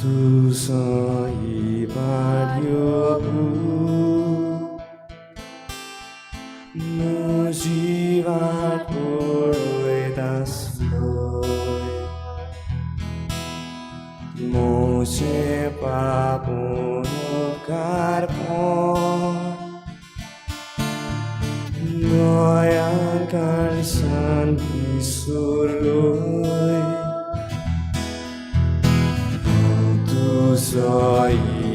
तुझं इबाड्योबू मुजिवाट पळय दासलोय मोशे पापून उपकारपण दया कारसान विसरलोय तुझो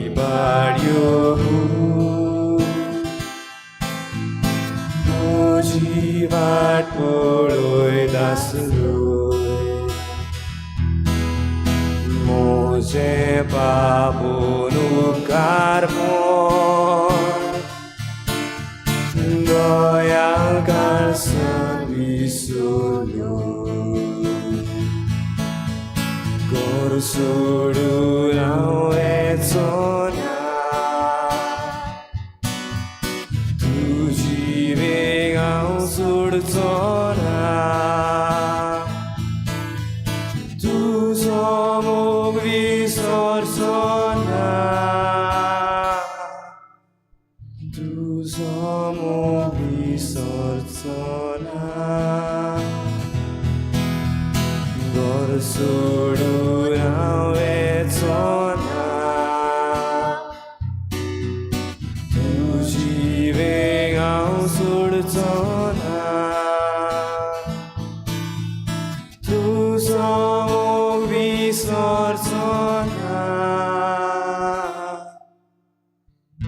इबाड्योबू मुजिवाट पळय दासलोय मोजे पापून उपकारपण दया कारसान विसरलोय गोर सोडून हांव येचोना तुजी वेग हांव सोडचोना तुजो मोग विसरचोना तुजो मोग विसरचोना घर सोडून हांव येचोना तुजी वेग हांव सोडचोना तुजो मोग विसरचोना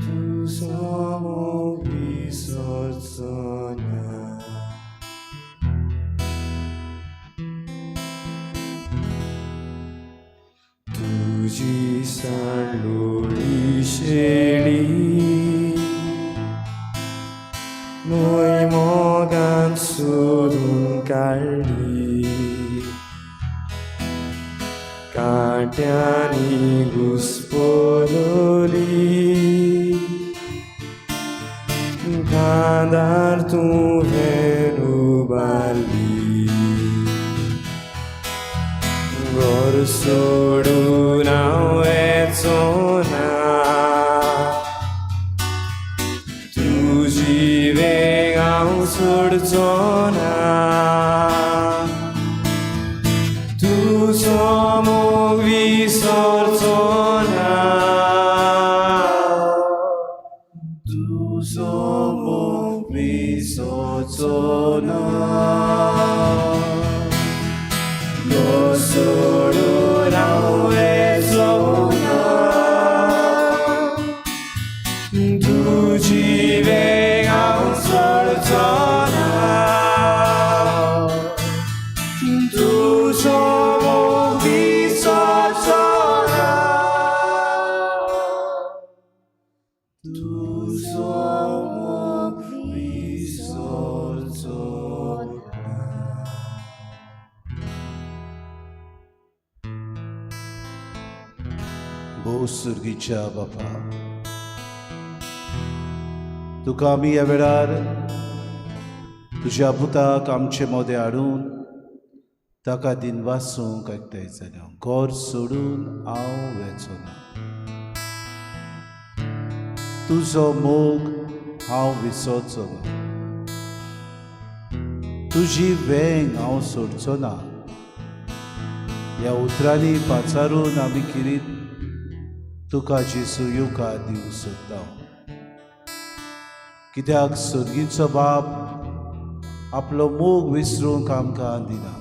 तुजो मोग विसरचोना तुजी सांडलोळी शेळी मोय मोगान सोदून काडली कांट्यांनी घुस्पलोली कांदार तुवें उबारली घर सोडून हांव येचोना तुजी वेग हांव सोडचोना तुजो मोग विसरचोना तुजो मोग विसरचोना घर सोडून हांव येचोना तुजी वेग हांव सोडचोना तुजो मोग विसरचोना तुजो मोग विसरचोना भोसुर्गीच्या बापा तुका आमी ह्या वेळार तुज्या पुताक आमचे मोदें हाडून ताका दिनवासूंक एकठांय जाल्या घर सोडून हांव वेचोना तुजो मोग हांव विसरचो ना तुजी वेंग हांव सोडचो ना ह्या उतरांनी पाचारून आमी किरीत तुका जेसू येवकार दिवंक सोदता कित्याक सुर्गीचो बाप आपलो मोग विसरूंक आमकां दिना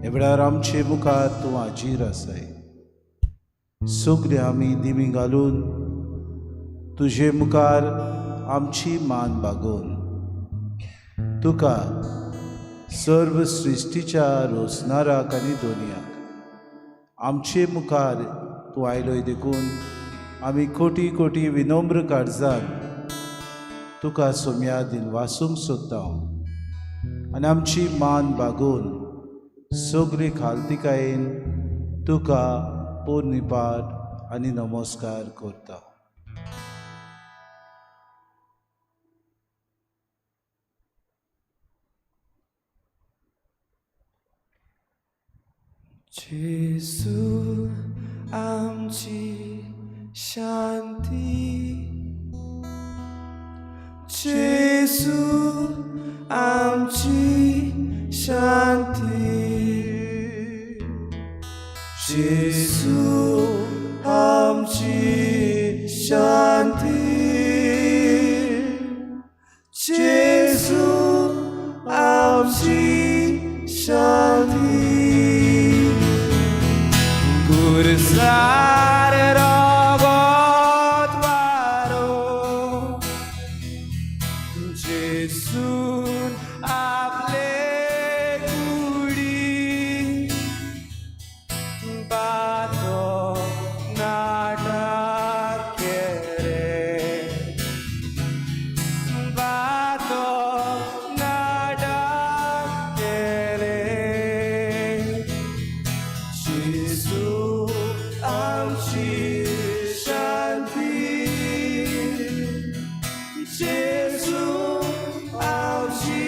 हे वेळार आमचे मुखार तूं हाजीर आसाय सगळीं आमी दिमी घालून तुजे मुखार आमची मान बागोवन तुका सर्व सृश्टीच्या रोसणाराक आनी दोनयाक आमचे मुखार तूं आयलोय देखून आमी कोटी कोटी विनम्र काळजान तुका सोम्या दिनवासूंक सोदता आनी आमची मान बागोवन सगळी खालतिकायेन तुका पोरनिपाट आनी नमस्कार करता. जेसू आमची शांती, जेसू आमची शांती, जेसू आमची शांती, जेसू आमची शांती. गुरसार रगत वारो जेसून आपले कुडी बातो नाटक केले, बातो नाटक केले. जेसू आमची शांती, जेसू आमची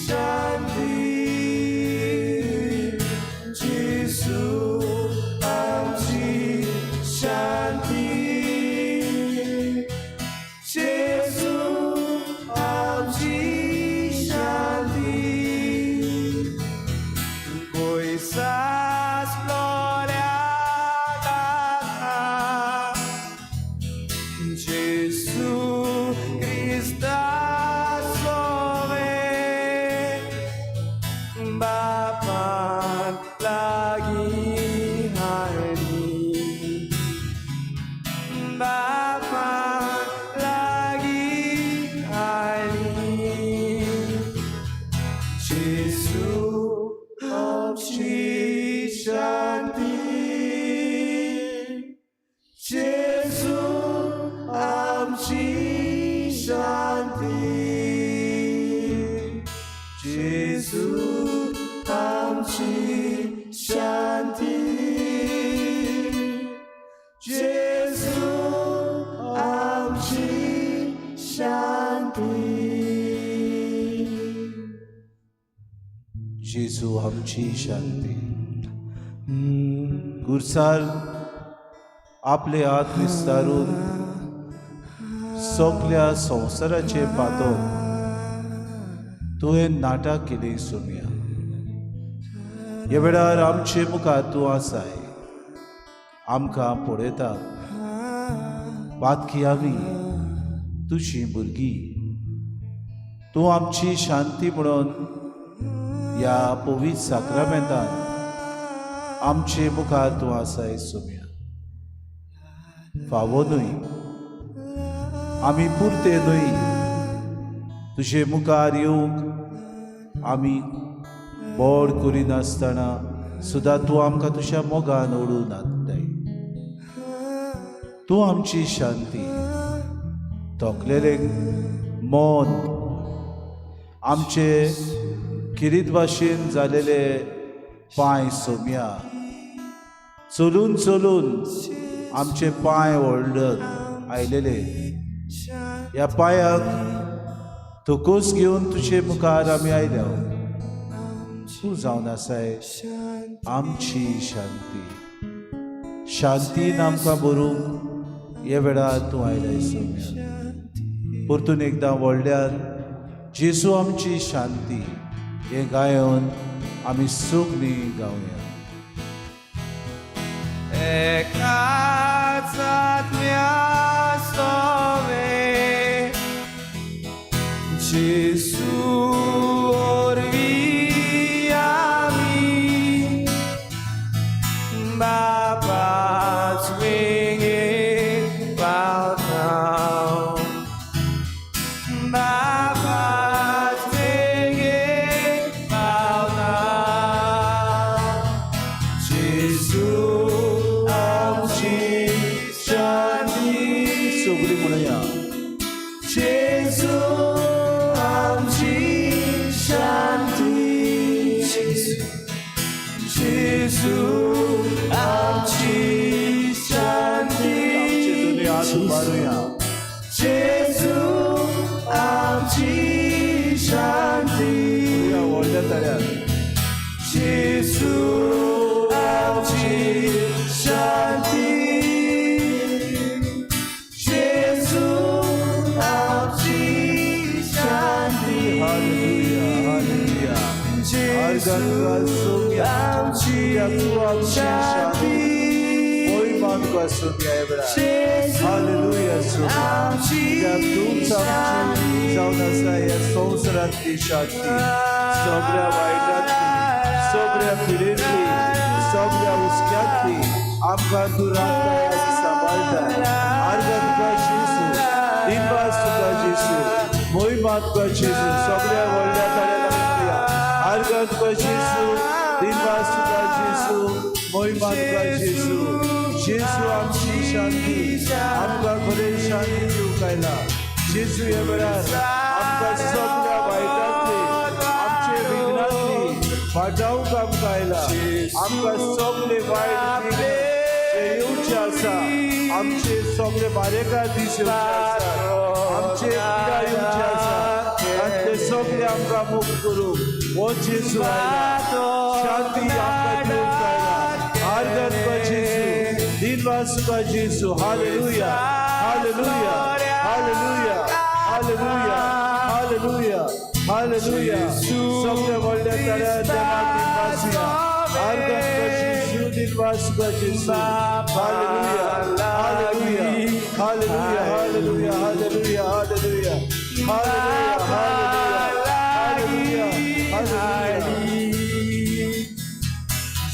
शांती, जेसू आमची शांती, जेसू आमची शांती. Coisas gloriadas, Jesu Christa sove, Bapan lagi hari, Bapan lagi hari. Jesu आमची शांती, जेसू आमची शांती, जेसू आमची शांती, जेसू आमची शांती. जेजू आमची शांती. गुरसार आपले हात विस्तारून सगळ्या संवसाराचे पातोक तुवें नाटक केली सोम्या. ह्या वेळार आमचे मुखार तूं आसाय, आमकां पळयता. बातकी आमी तुजी भुरगीं. तूं आमची शांती म्हणून ह्या पवित्र साक्रामेंतान आमचे मुखार तूं आसाय सोम्या. फावो न्हय, आमी पुरते न्हय, तुजे मुखार येवंक आमी बोड करिनासतना सुद्दां तूं आमकां तुज्या मोगान ओडून हाडटाय. तूं आमची शांती. तोखलेले मन आमचे किरीत भाशेन जालेले पांय सोम्या. चलून चलून आमचे पांय ओडत आयलेले. ह्या पांयाक तोकोस घेवन तुजे मुखार आमी आयल्या. तूं जावन आसाय आमची शांती. शांतीन आमकां भरूंक ह्या वेळार तूं आयलाय सोम्या. परतून एकदां व्हडल्यान जेसू आमची शांती हे गायन आमी सगळीं गावया. एकाच आत्म्या सोवे जेसू ओरवी आमी बापाच वेगे पावता. बापाच वेगे पावता. जेसू सगळीं म्हणया. जेसू आमची शांती, जेसू आमची शांती, जेसू आमची शांती, व्हडल्या तऱ्यान जेसू शांती जेसु आमची शांती हालेलुया हालेलुया जेसु आमची शांती हालेलुया तुमचा जाऊन असा या संसारातली शांती सगळ्या वाईटातली सगळ्या पिढीतली सगळ्या उस्क्यातली आमकां तूं राखताय सांबाळताय आर्गां तुका जेसू दिनवास तुका जेसू मोहिमा तुका जेसू सगळ्या व्हडल्या तळ्याला म्हणया आर्गां तुका जेसू दिनवास तुका जेसू मोहिमा तुका जेसू जेसू आमची शांती आमकां खरें शांती दिवंक आयला जेसू ह्या वेळार आमकां सगळ्या वायटांतली आमचे विघ्नांतली वाटावंक आमकां आयला आमकां सगळे वायट जे येवचे आसा आमचे सगळे बारेकार दीस येवचे आसा आमचे पिडा येवचे आसा आनी ते सगळे आमकां मुक्त करूंक हो जेसू आयला शांती आमकां दिवंक आयला आर्गां तुका जेसू दिनवास तुका जेसू हालेलुया हालेलुया हालेलुया हालेलुया हालेलुया हालेलुया सगळ्या व्हडल्या तळ्या जनाक दिनवास या आर्गां तुका जेसू दिनवास तुका जेसू हालेलुया हालेलुया हालेलुया हालेलुया हालेलुया हालेलुया हालेलुया हालेलुया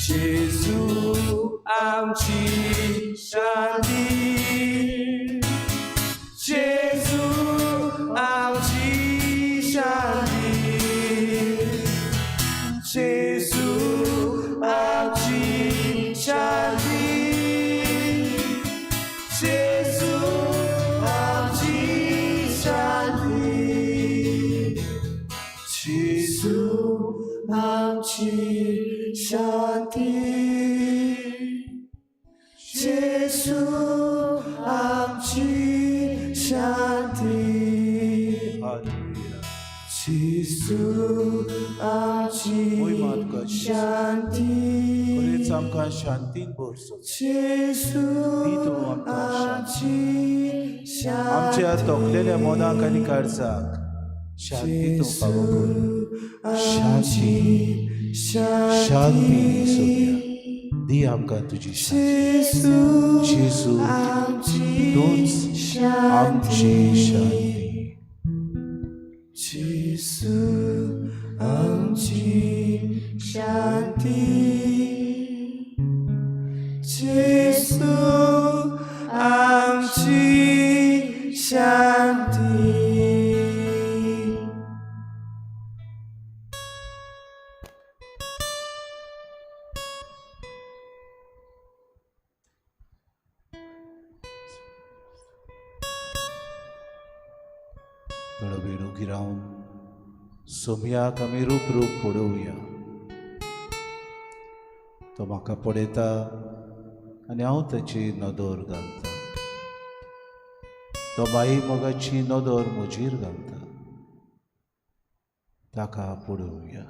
जेसू आमची शांती जेसू आमची शांती जेसू आमची शांती जेसू आमची शांती जेसू आमची शांती जेसू आमची शांती जेसू आमची शांती खरेंच आमकां शांतीन भरसो जेसू आमची आमच्या तोखलेल्या मोदाक आनी काळजाक शांती तूं फावो कर शांती शांती सोद्या दी आमकां तुजी जेसू तूंच आमची शांती जेसू आमची शांती जेसू आमची शांती थोडो वेळ उगी रावन सोमयाक आमी रूप रूप पळोवया तो म्हाका पळयता आनी हांव ताची नदर घालता तो बाई मोगाची नदर म्हजीर घालता ताका पळोवया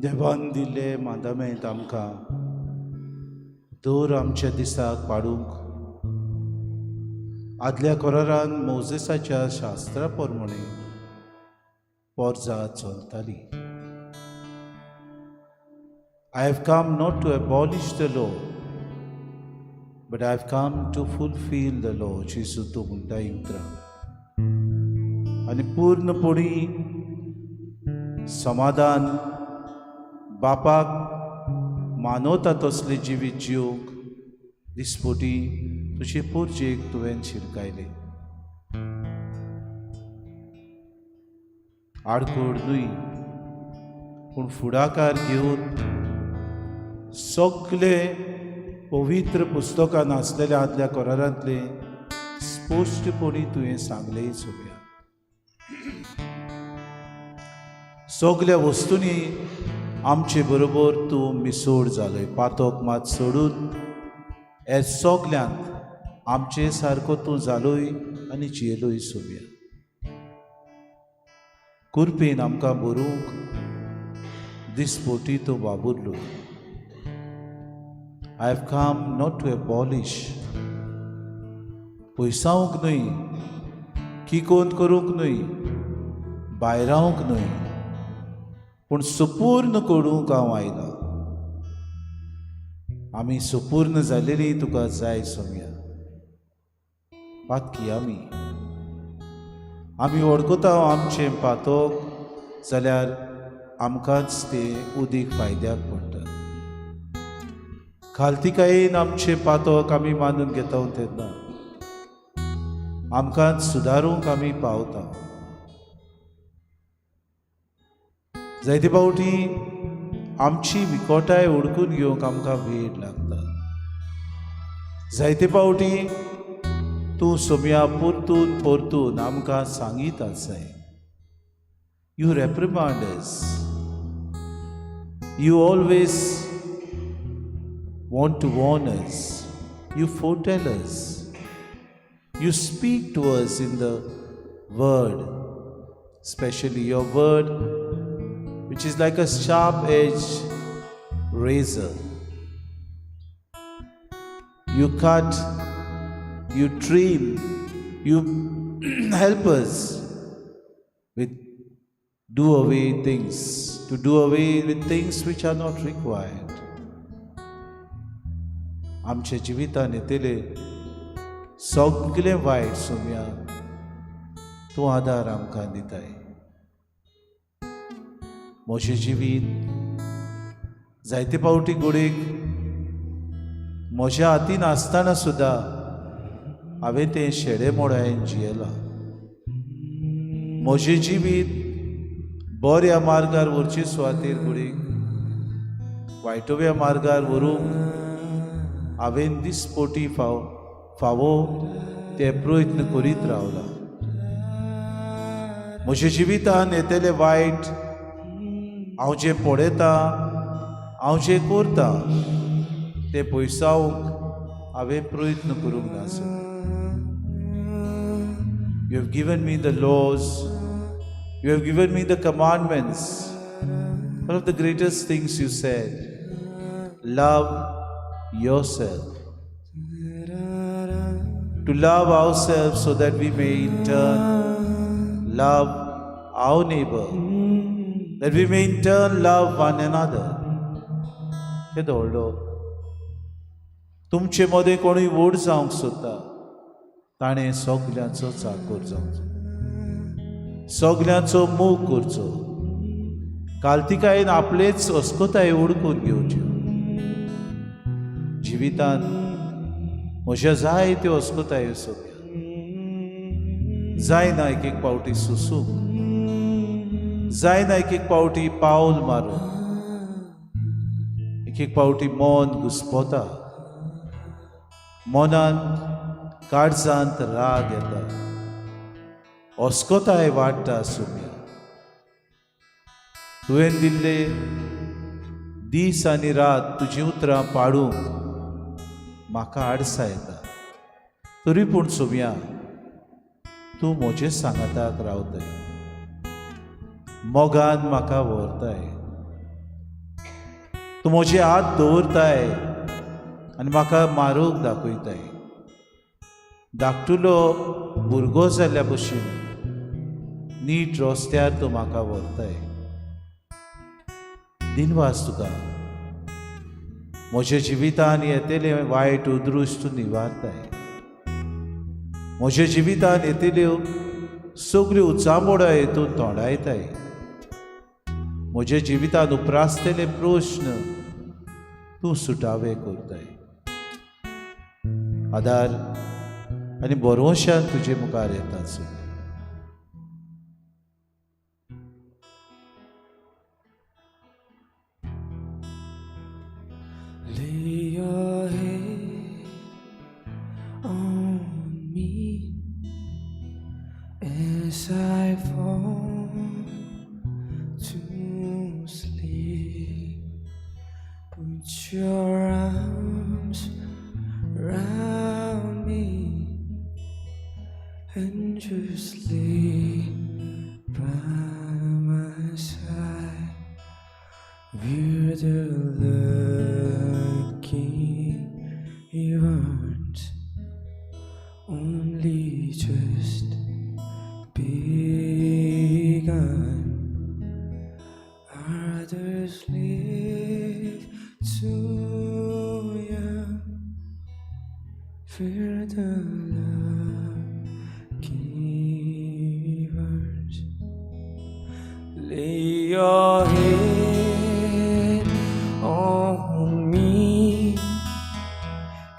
देवान दिले मांदामेंत आमकां दर आमच्या दिसाक पाडूंक आदल्या कोरारान मोजेसाच्या शास्त्रा प्रमाणे पोरजां चलताली. I have come not to abolish the law, but I have come to fulfill the law. जेजू तो म्हणटा उतरां. आनी पूर्णपणी समाधान बापाक मानवता तसले जिवीत जिवंक दिसपोटी तुजे पुर्जेक तुवें शिरकायले. आडकोड न्हय पूण फुडाकार घेवन सगळे पवित्र पुस्तकान आसलेल्या आदल्या कोरारांतले स्पश्टपणी तुवें सांगलें सोप्या. सगळ्या वस्तूंनी आमचे बरोबर तूं मिसोड जालोय. पातोक मात सोडून हे सगल्यांत आमचे सारको तूं जालोय आनी जियेलोय सोप्या. कुरपेन आमकां बरोवंक दिसपोटी तो वाबुरलो. I have come not to abolish. पयसावंक न्हय, किकोन करूंक न्हय, भायरावंक न्हय, पूण सुपूर्ण करूंक हांव आयला. आमी सुपूर्ण जालेली तुका जाय सोम्या. पातकी आमी वळखता आमचें पातोक जाल्यार आमकांच तें उदीक फायद्याक पडटा. खालतिकायेन आमचें पातोक आमी मानून घेता तेन्ना आमकांच सुदारूंक आमी पावता. जायते फावटी आमची विकोटाय ओळखून घेवंक आमकां वेळ लागता. जायते फावटी तूं सोम्या परतून परतून आमकां सांगीत आसाय. You reprimand us. You always want to warn us. You foretell us. You speak to us in the word, especially your word, which is like a sharp-edged razor. You cut, you trim, you help us with to do away with things which are not required. आमच्या जिवितान येतले सगळे वायट सोम्या तूं आदार आमकां दिताय. म्हजें जिवीत जायते फावटी घडीक म्हज्या हातीन आसतना सुद्दां हांवें तें शेडे मोडायन जियेलां. म्हजें जिवीत बऱ्या मार्गार व्हरचे सुवातेर घडीक वायटव्या मार्गार व्हरूंक हांवें दिसपोटी फावो ते प्रयत्न करीत रावला. म्हज्या जिवितान येतले वायट हांव जें पळयता, हांव जें करता तें पयसावंक हांवें प्रयत्न करूंक ना. You have given me the laws, you have given me the commandments. One of the greatest things you said, love yourself. To love ourselves so that we may in turn love our neighbor, that we may in turn love one another. हे दवळ्ळो तुमचे मदें कोणूय व्हड जावंक सोदता ताणें सगल्यांचो चाकर जावचो, सगल्यांचो मोग करचो. काल्तिकायेन आपलेच अस्कोताय ओळखून घेवच्यो. जिवितान म्हज्या जाय त्यो अस्कोतायो सोप्या. जायना एक एक पावटी सुसूंक, जायना एक एक पावटी पावल मारूंक, एक एक पावटी मन घुस्पोता, मनान काळजांत राग येता, अस्कोताय वाडटा सोम्या. तुवें दिल्ले दीस आनी रात तुजीं उतरां पाडूंक म्हाका आडसां येता. तरी पूण सोम्या तूं म्हजे सांगाताक रावताय, मोगान म्हाका व्हरताय. तूं म्हजे हात दवरताय आनी म्हाका मारूंक दाखयताय. धाकटुलो भुरगो जाल्ल्या भशेन नीट रस्त्यार तूं म्हाका व्हरताय. दिनवास तुका म्हज्या जिवितान येतेले वायट उद्रुश्ट तूं निवारताय. म्हज्या जिवितान येतेल्यो सगल्यो उचांबोड्यो हेतून तोंडायताय. म्हज्या जिवितान उप्रासतेले प्रश्न तूं सुटावे करताय. आदार आनी भरवशान तुजे मुखार येता चल. Lay your head on me as I fall to sleep. Put your arms around me and just lay by my side. We're the lucky ones, only just begun. Others live too young. We're the lucky ones. Lay your head on me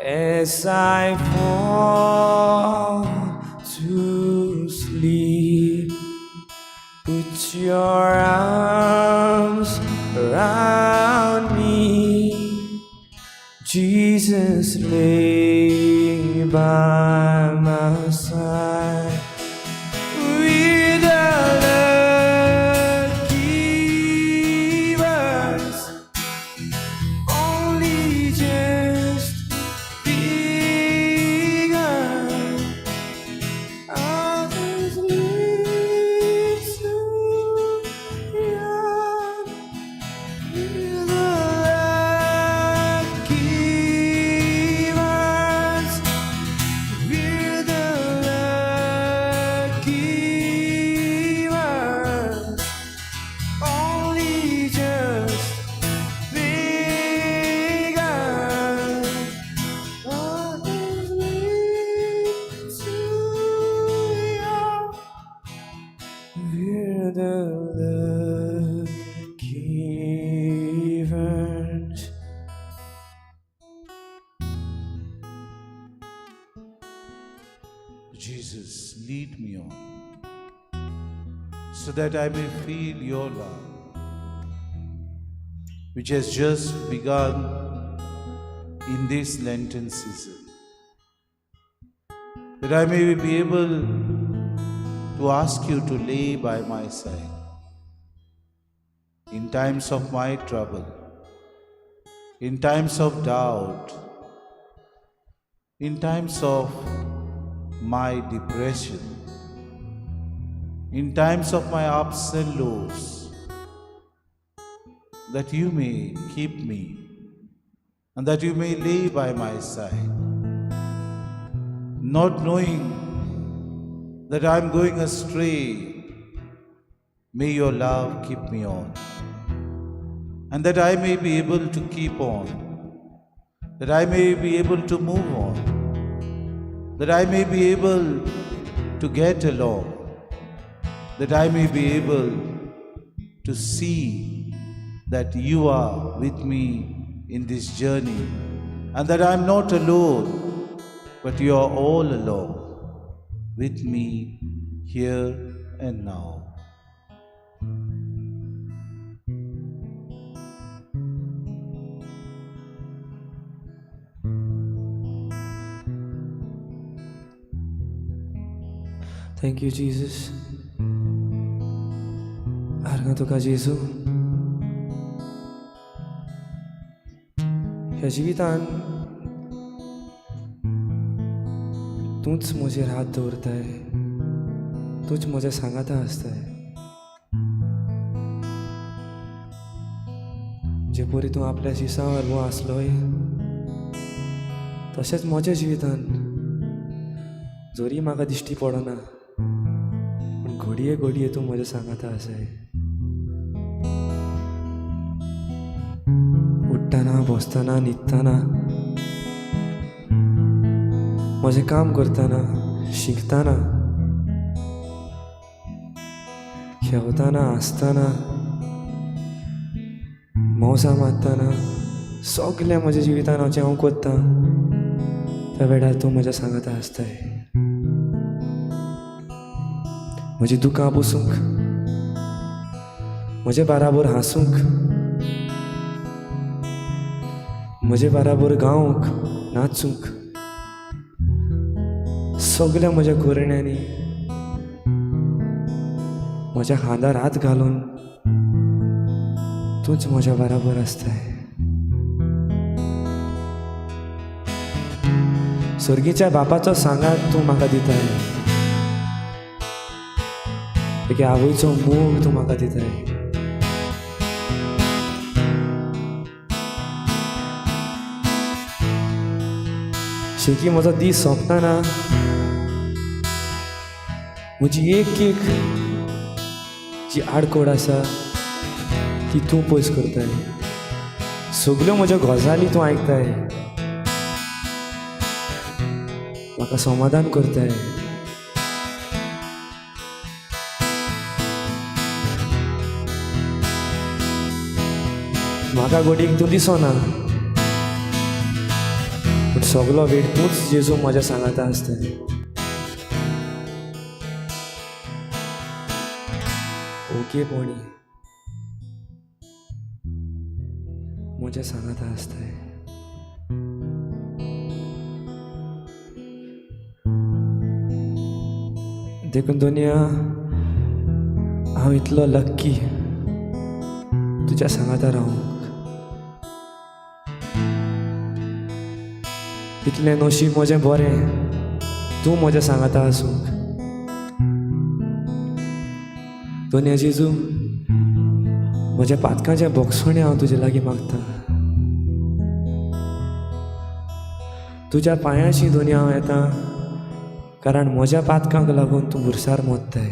as I fall to sleep. Put your arms around me, Jesus, lay by my side. We're the lucky ones, only just begun. Others live too young. We're the lucky ones. We're the lucky ones, only just begun. Others live too young. We're the lucky ones. Jesus, lead me on so that I may feel your love, which has just begun in this Lenten season, that I may be able to ask you to lay by my side in times of my trouble, in times of doubt, in times of my depression, in times of my ups and lows, that you may keep me and that you may lay by my side, not knowing that I am going astray. May your love keep me on, and that I may be able to keep on, that I may be able to move on, that I may be able to get along, that I may be able to see that you are with me in this journey, and that I am not alone, but you are all along with me here and now. Thank you, Jesus. आर्गां तुका जेजू. ह्या जिवितान तूंच म्हजेर हात दवरताय, तूंच म्हज्या सांगाता आसताय. जे परी तूं आपल्या शिसा वरवीं आसलोय तशेंच म्हज्या जिवितान जरी म्हाका दिश्टी पडना पूण घडये घडये तूं म्हज्या सांगाता आसाय. उठ्ठना बसतना न्हिदतना म्हजें काम करतना शिकतना खेळतना हसतना मौसा मारतना सगळें म्हज्या जिवितान हांव जें करतां त्या वेळार तूं म्हज्या सांगाता आसताय. म्हजी दुकां पुसूंक म्हजे बाराबर हांसूंक म्हजे बाराबर गावंक नाचूंक सगळ्या म्हज्या करण्यांनी म्हज्या खांदार हात घालून तूंच म्हज्या बाराबर आसताय. सर्गीच्या बापाचो सांगात तूं म्हाका दिताय. एके आवयचो मोग तूं म्हाका दिताय. शेकी म्हजो दीस सोंपतना म्हजी एक एक जी आडकोड आसा ती तूं पयस करताय. सगळ्यो म्हज्यो गजाली तूं आयकताय. म्हाका समाधान करताय. म्हाका घडयेक तूं दिसना पूण सगळो वेळ तूंच जेजू म्हज्या सांगाता आसताय. ओकेपणी म्हज्या सांगाता आसताय. देखून दुनिया हांव इतलो लक्की तुज्या सांगाता रावूंक. इतलें नशीब म्हजें बरें तूं म्हज्या सांगाता आसूंक. दुनिया जेजू म्हज्या पातकांचे बोगसणे हांव तुजे लागीं मागतां. तुज्या पांयाची दुनिया हांव येतां कारण म्हज्या पातकांक लागून तूं बुरसार मोडताय.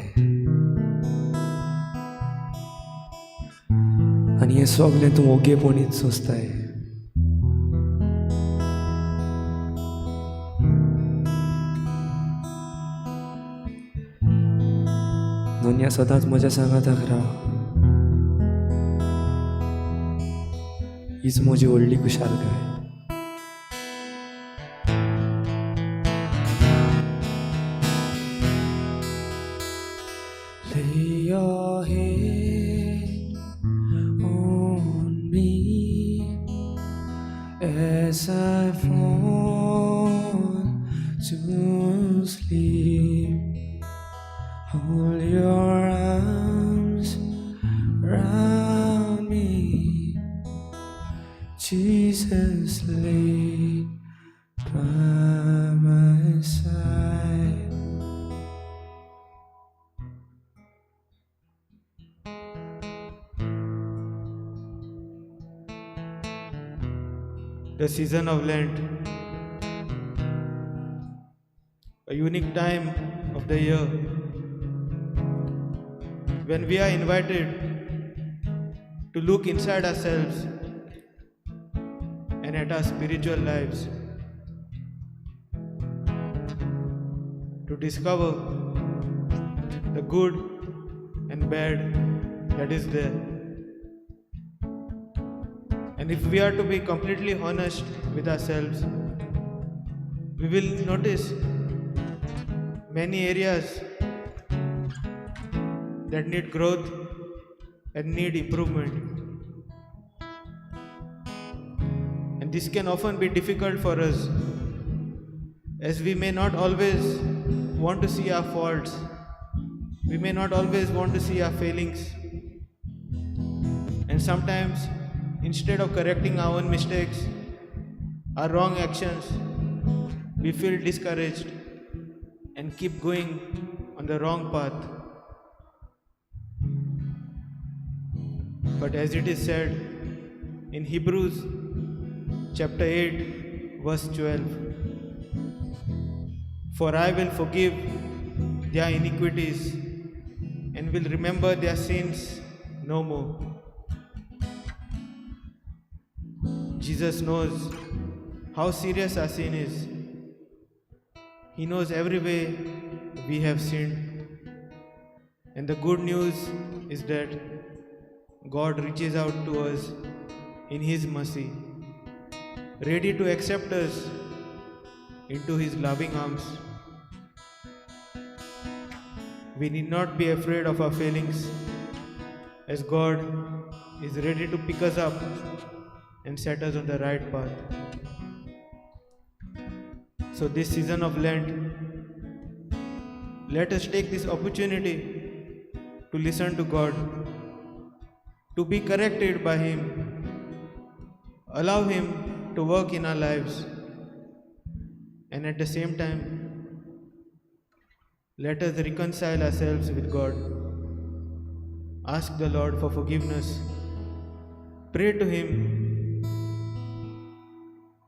आनी हें सगळें तूं ओगेपणीत सोंसताय. दुनिया सदांच म्हज्या सांगाताक राव. हीच म्हजी व्हडली कुशालकाय. Lay your head on me as I fall to sleep. Hold your arms round me, Jesus, lay by my side. The season of Lent, a unique time of the year when we are invited to look inside ourselves and at our spiritual lives, to discover the good and bad that is there. And if we are to be completely honest with ourselves, we will notice many areas that need growth and need improvement. And this can often be difficult for us, as we may not always want to see our faults, we may not always want to see our failings, and sometimes instead of correcting our own mistakes, our wrong actions, we feel discouraged and keep going on the wrong path. But as it is said, in Hebrews chapter 8 verse 12. For I will forgive their iniquities and will remember their sins no more. Jesus knows how serious our sin is. He knows every way we have sinned. And the good news is that God reaches out to us in His mercy, ready to accept us into His loving arms. We need not be afraid of our failings, as God is ready to pick us up and set us on the right path. So this season of Lent, let us take this opportunity to listen to God, to be corrected by Him, allow Him to work in our lives, and at the same time, let us reconcile ourselves with God. Ask the Lord for forgiveness. Pray to Him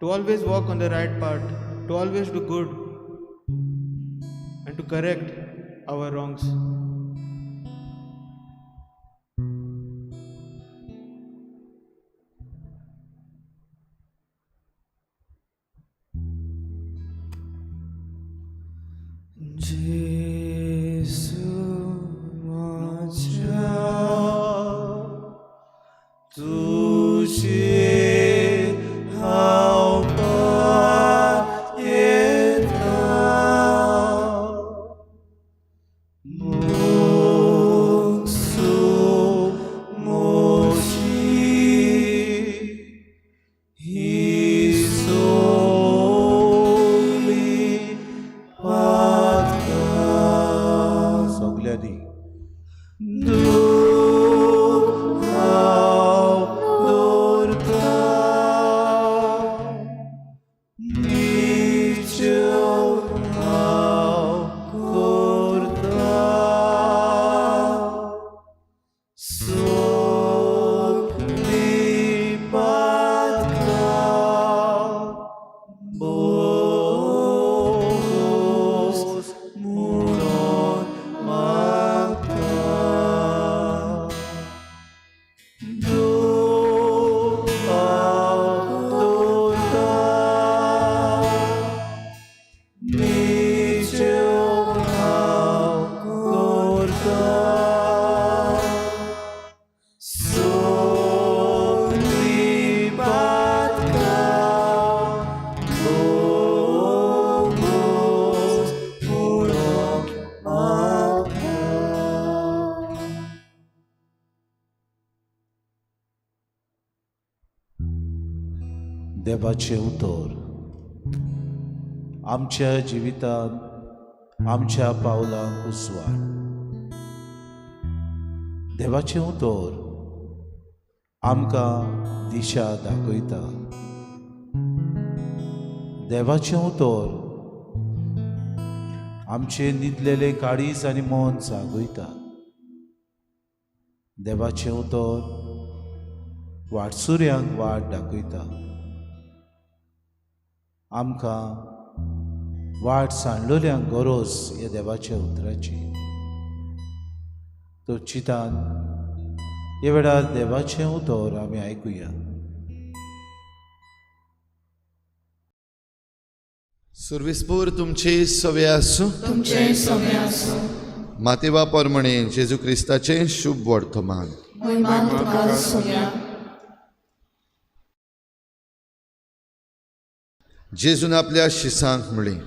to always walk on the right path, to always do good, and to correct our wrongs. जेसु माझ्या तुझे हाव येता मोक्सु मोशी ही सोली पातका सगळ्यांनी देवाचे उतर आमच्या जिवितांत आमच्या पावलांक उसवाड. देवाचे उतर आमकां दिशा दाखयता. देवाचे उतर आमचे न्हिदलेले काळीज आनी मन जागयता. देवाचे उतर वाटसुऱ्यांक वाट दाखयता. आमकां वाट सांडलोल्यांक गरज ह्या देवाच्या उतराची. तो चितान ह्या वेळार देवाचें उतर आमी आयकुया. सर्विस्पूर तुमची सवे आसूं. तुमचे सवे आसूं. मातेवा पोरमणे जेजू क्रिस्ताचें शुभ वर्तमान. महिमान तुका सगळ्या. जेजून आपल्या शिसांक म्हळें,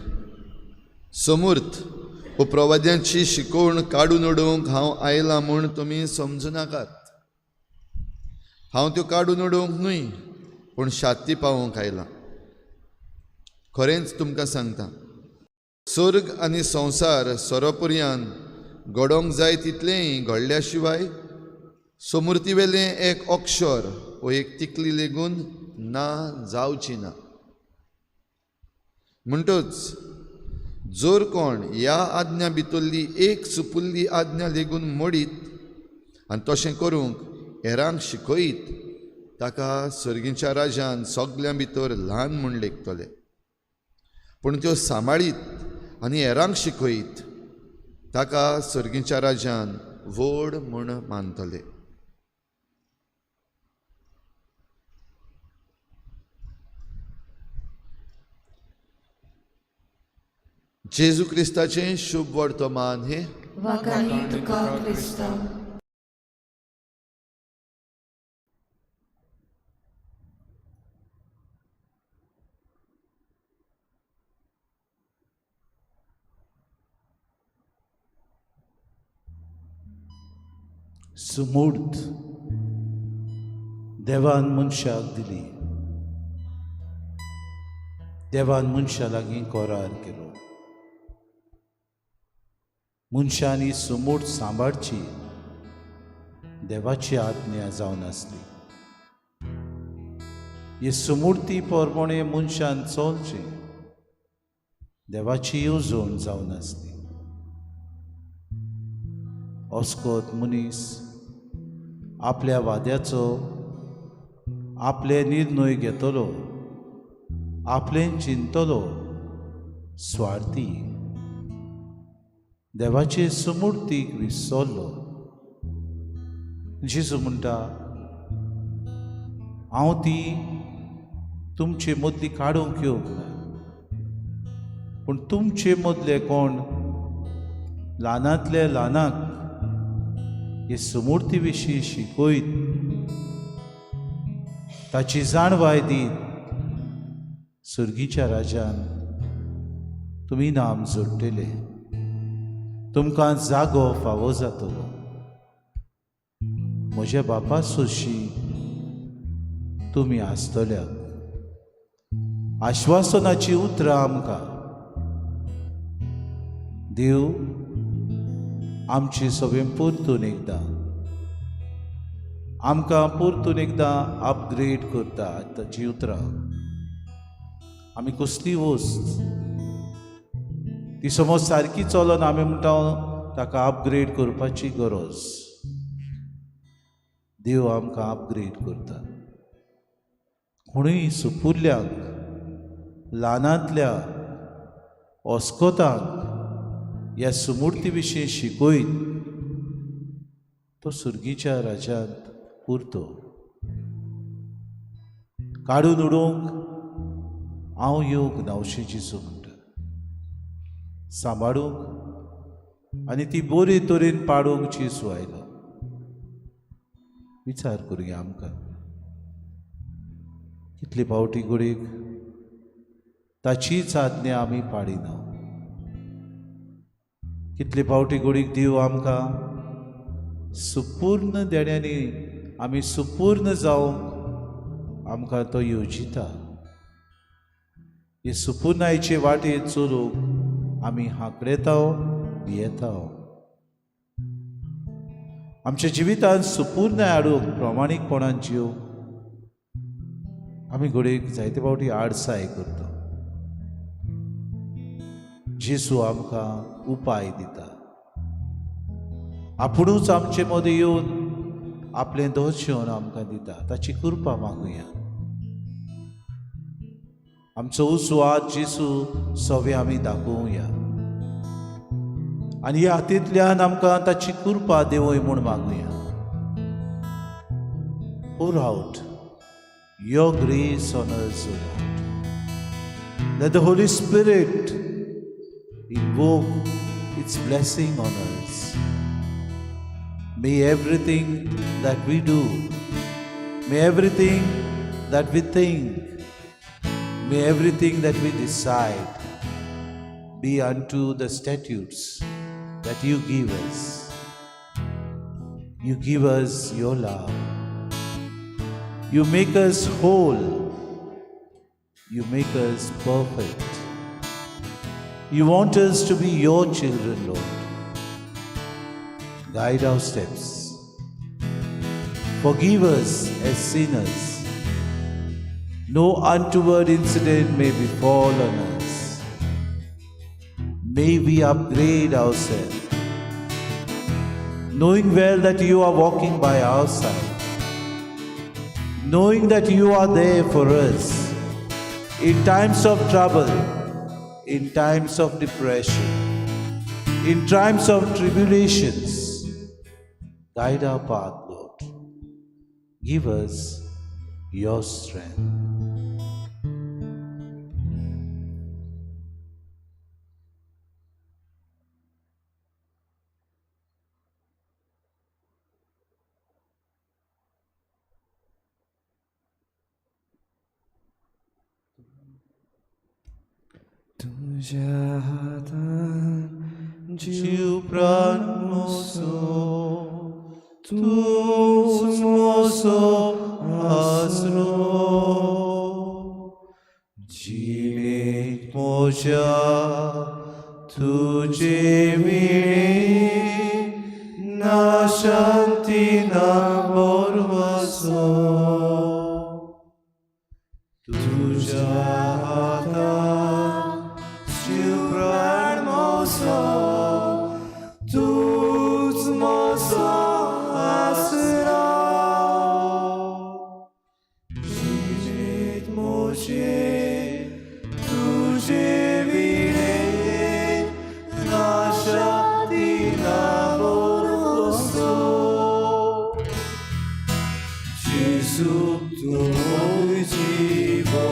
समूर्थ हो प्रवाद्यांची शिकवण काडून उडोवंक हांव आयलां म्हूण तुमी समजू नाकात. हांव त्यो काडून उडोवंक न्हय पूण शांती पावोवंक आयलां. खरेंच तुमकां सांगता, स्वर्ग आनी संवसार सोरोपुर्यान घडोवंक जाय तितलेंय घडल्या शिवाय समृद्धीवेलें एक अक्षर वो एक तिकली लेगून ना जावची ना. म्हणटच जोर कोण ह्या आज्ञा भितरली एक सुपुल्ली आज्ञा लेगून मोडीत आनी तशें करूंक हेरांक शिकयत ताका सर्गीच्या राजान सगळ्यां भितर ल्हान म्हूण लेखतले, पूण त्यो सांबाळीत आनी हेरांक शिकयत ताका सर्गीच्या राजान व्हड म्हूण मानतले. जेजू क्रिस्ताचें शुभ वर्तमान हे वाकानी तुका क्रिस्ता. सुमूर्त देवान मनशाक दिली, देवान मनशा लागीं करार केलो. मनशांनी सुमूर्त सांबाळची देवाची आज्ञा जावन आसली. हे सुमूर्ती पोरपणे मनशान चलचें देवाची येवजण जावन आसली. अस्कोत मनीस आपल्या वाद्याचो आपले निर्णय घेतलो, आपलें चिंतलो, स्वार्थी देवाचे सुमूर्तीक विसरलो. जेजू म्हणटा, हांव ती तुमचे मदली काडूंक येवंक ना, पूण तुमचे मदले कोण ल्हानांतले ल्हानाक हे सुमूर्ती विशीं शिकयत, ताची जाणवाय दीत सुर्गीच्या राजान तुमी नाम जोडटले, तुमकां जागो फावो जातलो. म्हज्या बापा सोशी तुमी आसतल्याक. आश्वासनाची उतरां आमकां देव आमची सगळें परतून एकदां आमकां परतून एकदां अपग्रेड करता. ताची उतरां आमी कसली वस्त ती समज सारकी चलोन आमी म्हणटा ताका अपग्रेड करपाची गरज. देव आमकां अपग्रेड करता. कोणूय सुपुर्ल्यांक ल्हानांतल्या अस्कोतांक ह्या सुमूर्ती विशीं शिकयत तो सुर्गीच्या राजांत उरतो. काडून उडोवंक हांव येवंक नावशें जेजू म्हणटा. सांबाळूंक आनी ती बरे तरेन पाडूंक जेजू आयलो. विचार करुया आमकां कितले फावटी घडीक ताचीच आज्ञा आमी पाडिना. कितले फावटी घडीक देव आमकां सुपूर्ण देण्यानी आमी सुपूर्ण जावंक आमकां तो येवजिता. हे सुपूर्णायेचे वाटेर चलूंक आमी हांकडेता भियेता. आमच्या जिवितांत सुपूर्णाय हाडूंक प्रामाणीकपणान जिवंक आमी घडीक जायते फावटी आडसाय करता. जेजू आमकां उपाय दिता. आपुणूच आमचे मदें येवन आपलें दर्शन आमकां दिता. ताची कृपा मागुया. आमचो उस्वाद जेजू सगळे आमी दाखोवया आनी ह्या हातींतल्यान आमकां ताची कृपा देवय म्हूण मागुया. Pour out your grace on us, O Lord. Let the Holy Spirit invoke its blessing on us. May everything that we do, may everything that we think, may everything that we decide be unto the statutes that you give us. You give us your love. You make us whole. You make us perfect. You want us to be your children, Lord. Guide our steps. Forgive us as sinners. No untoward incident may befall on us. May we upgrade ourselves, knowing well that you are walking by our side. knowing that you are there for us in times of trouble, in times of depression, in times of tribulations. Guide our path, Lord. Give us your strength. तुझ्या हातात जीव प्राण moso, तूच moso आसरो. जिणेक मोज्या तुझे विणे, ना शांती ना बोरवसो. तुझ्या हातात जीव प्राण मोसो, तूच मोसो आसरा. जिणेक मोजे तुझे विणे, ना शांती ना बोरवसो. जेसू तू मोर जीवो,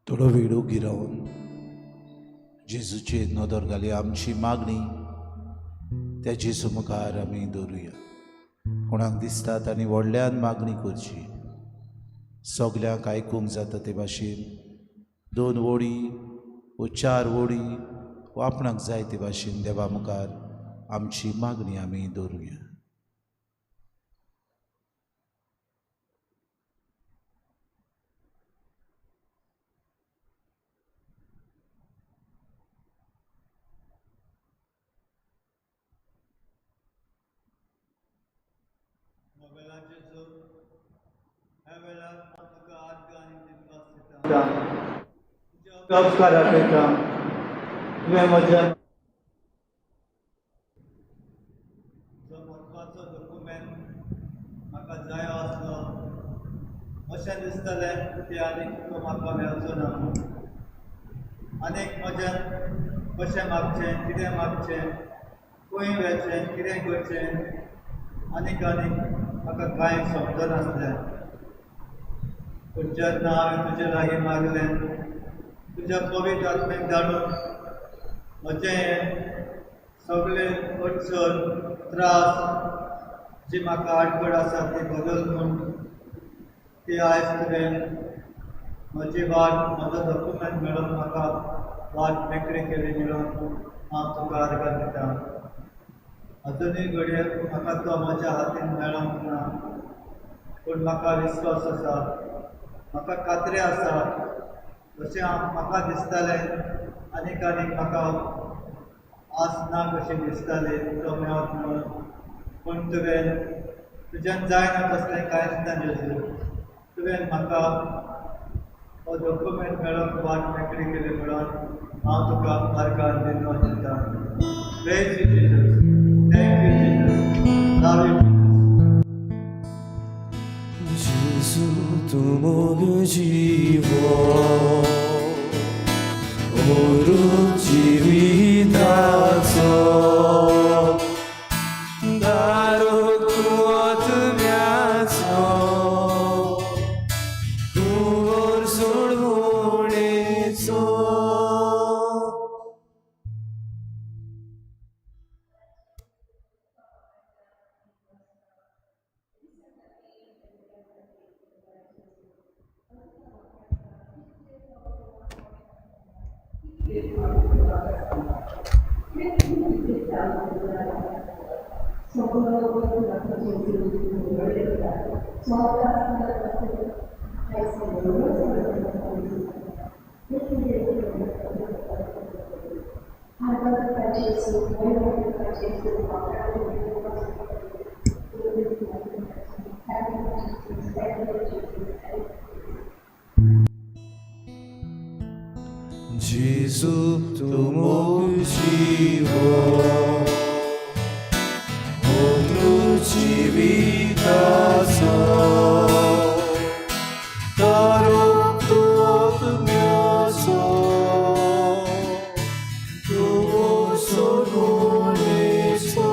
थोडो वेळ उगी रावन जेजूचेर नदर घाली आमची मागणी त्या जेजू मुखार आमी दवरुया. कोणाक दिसता तांणी व्हडल्यान मागणी करची, सगल्यांक आयकूंक जाता ते भाशेन 2 वडी वो 4 वडी वो आपणाक जाय ते भाशेन देवा मुखार आमची मागणी आमी दवरुया. उपकारा करता तुवें म्हज्या जो म्हत्वाचो डॉक्युमेंट म्हाका जाय आसलो अशें दिसतालें की आनीक तो म्हाका मेळचो ना. आनीक म्हज्यान कशें मागचें, कितें मागचें, खंय वचचें, कितें करचें आनीक म्हाका कांय समजनासलें. पूण जेन्ना हांवें तुजे लागीं मागलें, तुज्या पवित्र आत्मेक धाडून म्हजें हें सगळे अडचण, त्रास जी म्हाका आडखड आसा ती बदल म्हूण ती आयज तुवें म्हजी वाट, म्हजो डॉक्युमेंट मेळोन म्हाका वाट मेकळी केली म्हणून हांव तुका आर्गां दितां. अजुनूय घडये म्हाका तो म्हज्या हातीन मेळोंक ना, पूण म्हाका विस्वास आसा, म्हाका खात्री आसा, जशें म्हाका दिसतालें आनीक म्हाका आस ना कशी दिसताली तो मेळत म्हणून. पूण तुज्यान जायना तसलें कांयच ना जेजू. तुवें म्हाका हो डॉक्युमेंट मेळोन वाट मेकळी केली म्हणून हांव तुका आर्गां दितां. Praise you Jesus. Thank you Jesus. Love you Gesù, tu mio vivo, oro जीविताचो दारो तुवत म्याचो तुवर सोडवणेचो. Gesù, tu mio vivo, oro जीविताचो दारो तुवत म्याचो तुवर सोडवणेचो.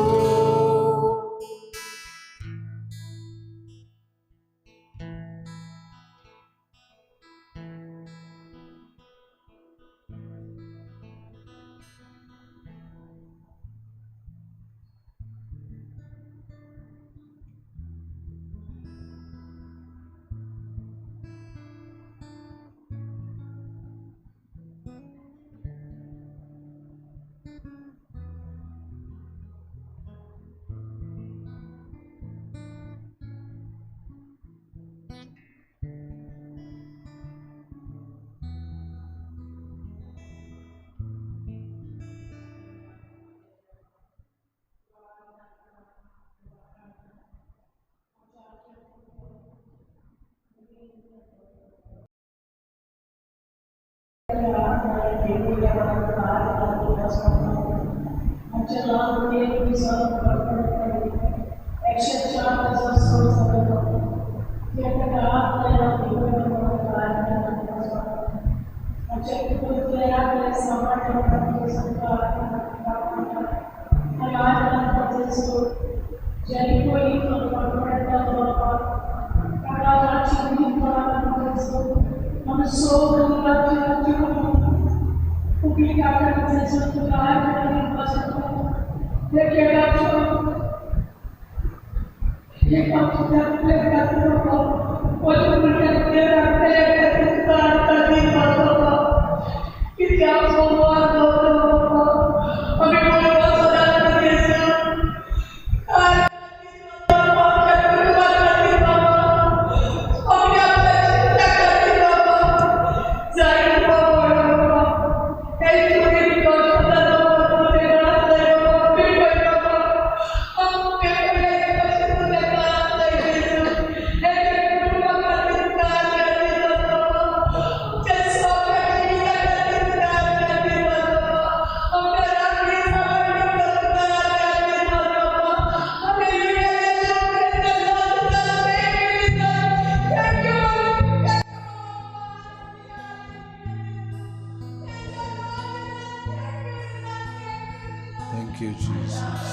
Thank you, Jesus.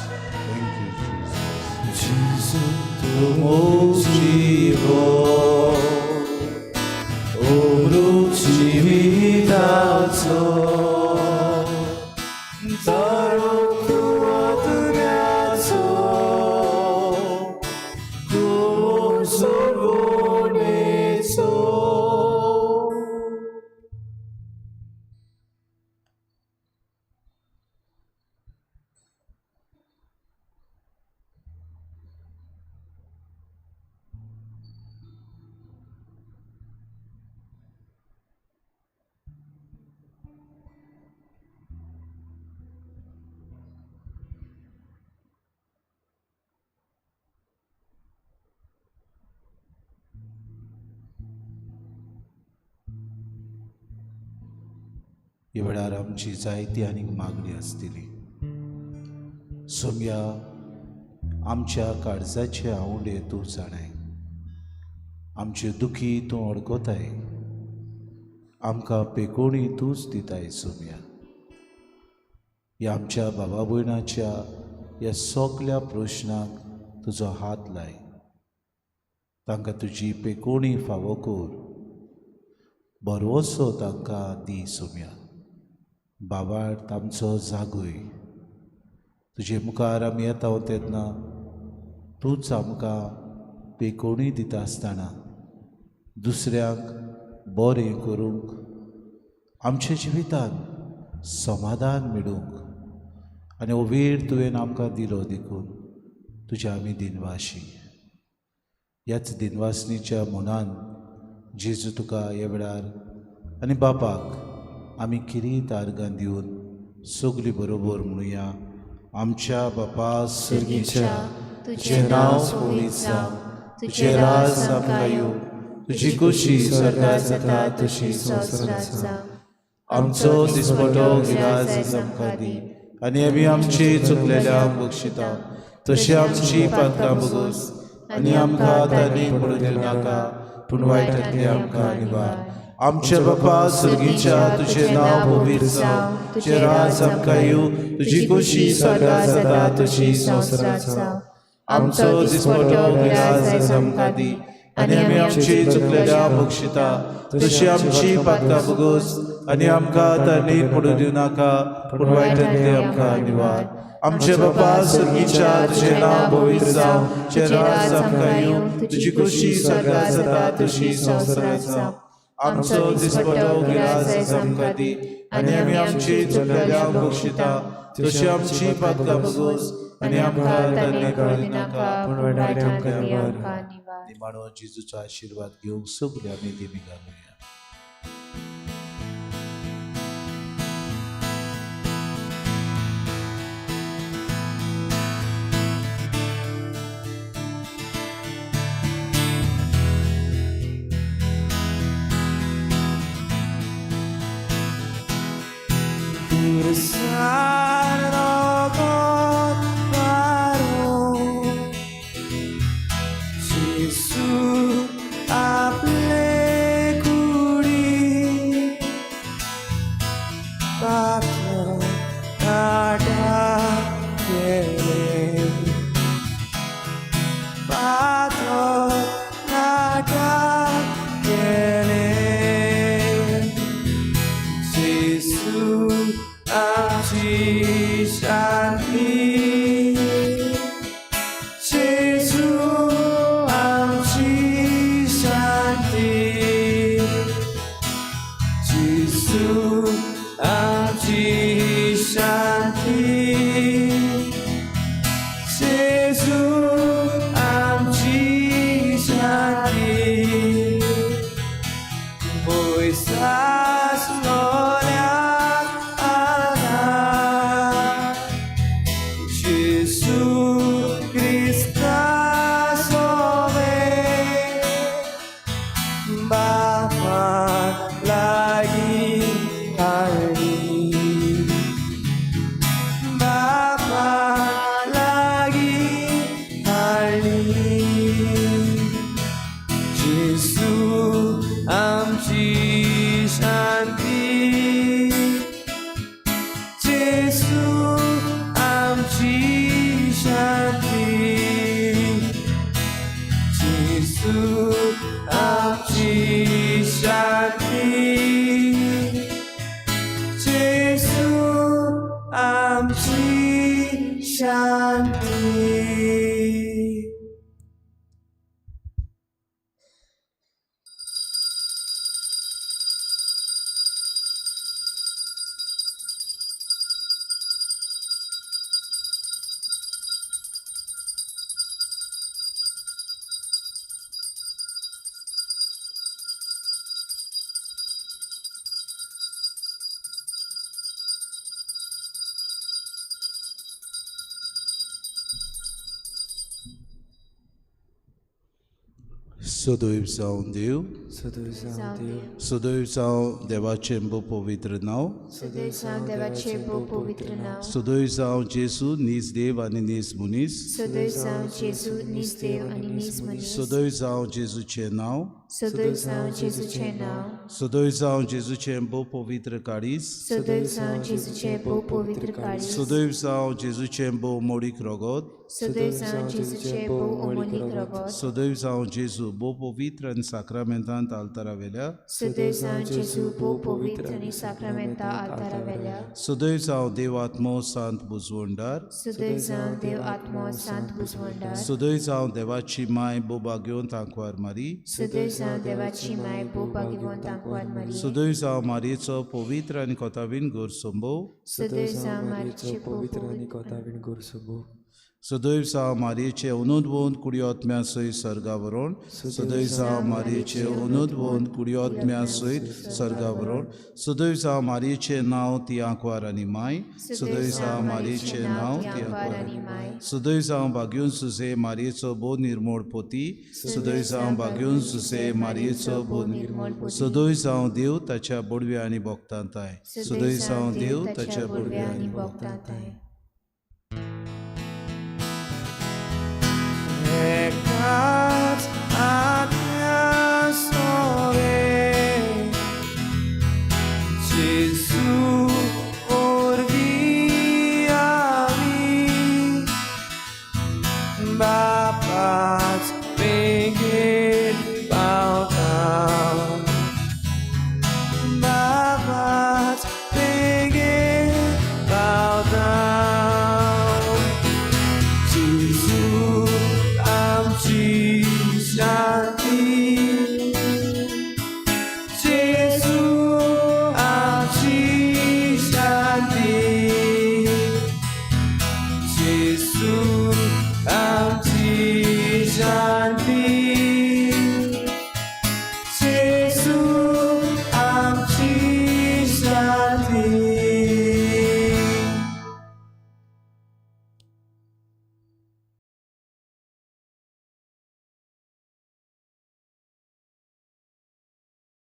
Thank you, Jesus. Gesù 모시고 오로지 위다서 따로 구하드면서 구원을 보내소. ह्या वेळार आमची जायती आनीक मागणी आसतली. सोम्या, आमच्या काळजाचे आवंडे तूं जाणाय, आमचे दुखी तूं अडकताय, आमकां पेकोवणी तूंच दिताय. सोम्या, ह्या आमच्या बाबा भयणाच्या ह्या सगल्या प्रश्नाक तुजो हात लाय, तांकां तुजी पेकोवणी फावो कर, बरवसो तांकां दी. सोम्या, बाबाळ तांचो जागोय. तुजे मुखार आमी येता तेन्ना तूंच आमकां पेकोवणी दिता आसतना दुसऱ्यांक बरें करूंक, आमच्या जिवितान समाधान मेळूंक आनी हो वेळ तुवें आमकां दिलो देखून तुजे आमी दिनवाशी. ह्याच दिनवासनीच्या मनान जेजू तुका ह्या वेळार आनी बापाक आमी किरीत आर्गां दिवन सगलीं बरोबर म्हणुया. आमच्या बापा सर्गीच्या तुझे नाव पवित्र जावं, तुझे राज आमकां येवं, तुजी कुशी स्वर्गांत जाता तशी संवसारांत जावं. आमचो दिसपटो गिरास आमकां दी, आनी आमी आमची चुकलेल्यांक बक्षिता, तशी आमची पातकां बगोस, आनी आमकां तांणी पडूं दिवं नाका, पूण वायटांतली आमकां निवार. आमच्या बापा सर्गीच्या तुझे नाव पवित्र जावं, तुझे राज आमकां येवं, तुजी कुशी स्वर्गांत जाता तशी संवसारांत जावं. आमचो दिसपटो गिरास आमकां दी, आनी आमी आमची चुकलेल्यांक बक्षिता, तशी आमची पातकां बगोस, आनी आमकां तांणी पडूं दिवं नाका, पूण वायटांतली आमकां निवार. आमचे बापा सर्गीच्या तुझे नाव पवित्र जावं, तुझे राज आमकां येवं, तुजी कुशी स्वर्गांत जाता तशी संवसारांत जावं. आमचो दिसपटो गिरास आमकां दी, आनी आमी आमची चुकलेल्यांक बक्षिता, तशी आमची पातकां बगोस, आनी आमकां तांणी पडूं दिवं नाका, पूण वायटांतली आमकां निवार. निमाणो जेजूचो आशिर्वाद घेवंक सगळीं आमी देवी घालुया. Jesu, am ci सदैव जावन देव सदैव जावं देव सदैव जावन देवाचे बो पवित्र नाव सदैव जावं देवाचे भोव पवित्र नाव सदैव जावन जेजू नीज देव आनी नीज मनीस सदैव जावं जेजू नीज देव आनी नीज मनीस सदैव जावन जेजूचे नाव सदैव जावं जेजूचे नाव सदैव जावन जेजूचे बो पवित्र काळीज सदैव जावं जेजूचे भोव पवित्र काळीज सदैव जावन जेजूचे बो मोडीक रगत सदैव जावं जेजूचे भोव अमोलीक रगत सदैव जावन जेजू बो पवित्र आनी साक्रामेंतांत आल्तारा वेल्या सदैव जावं जेजू भोव पवित्र आनी साक्रामेंता आल्तारा वेल्या सदैव जावन देव आत्मो सांत बुजवंडार सदैव जावं देव आत्मो सांत बुजवंडार सदैव जावन देवाची माय बो बागेवन तांकवार मारी सदैव जावं देवाची माय भोव भाग्यवंत आंकवार मारी सदैव जावन मारयेचो पवित्र आनी कोतावीन गोर संभोव सदैव जावं मारीचे पवित्र आनी कोतावीण गोर सबो सदैव जावन मारयेचे अनुदवंत कुडियोत्म्या सयत सर्गावरण सदैव जावन मारयेचे अनुदवंत कुडियोत्म्या सयत सर्गावरण सदैव जावन मारयेचे नांव ती आंकवार आनी माय सदैव जावन मारयेचे नांव ती आंकवार आनी माय सदैव जावन बागेवन सुजे मारयेचो बो निर्मळ पोती सदैव जावन बागेवन सुजे मारयेचो बो निर्मळ सदैव जावन देव ताच्या बोडव्या आनी भोगतांताय सदैव जावन देव ताच्या बोडव्या आनी Eka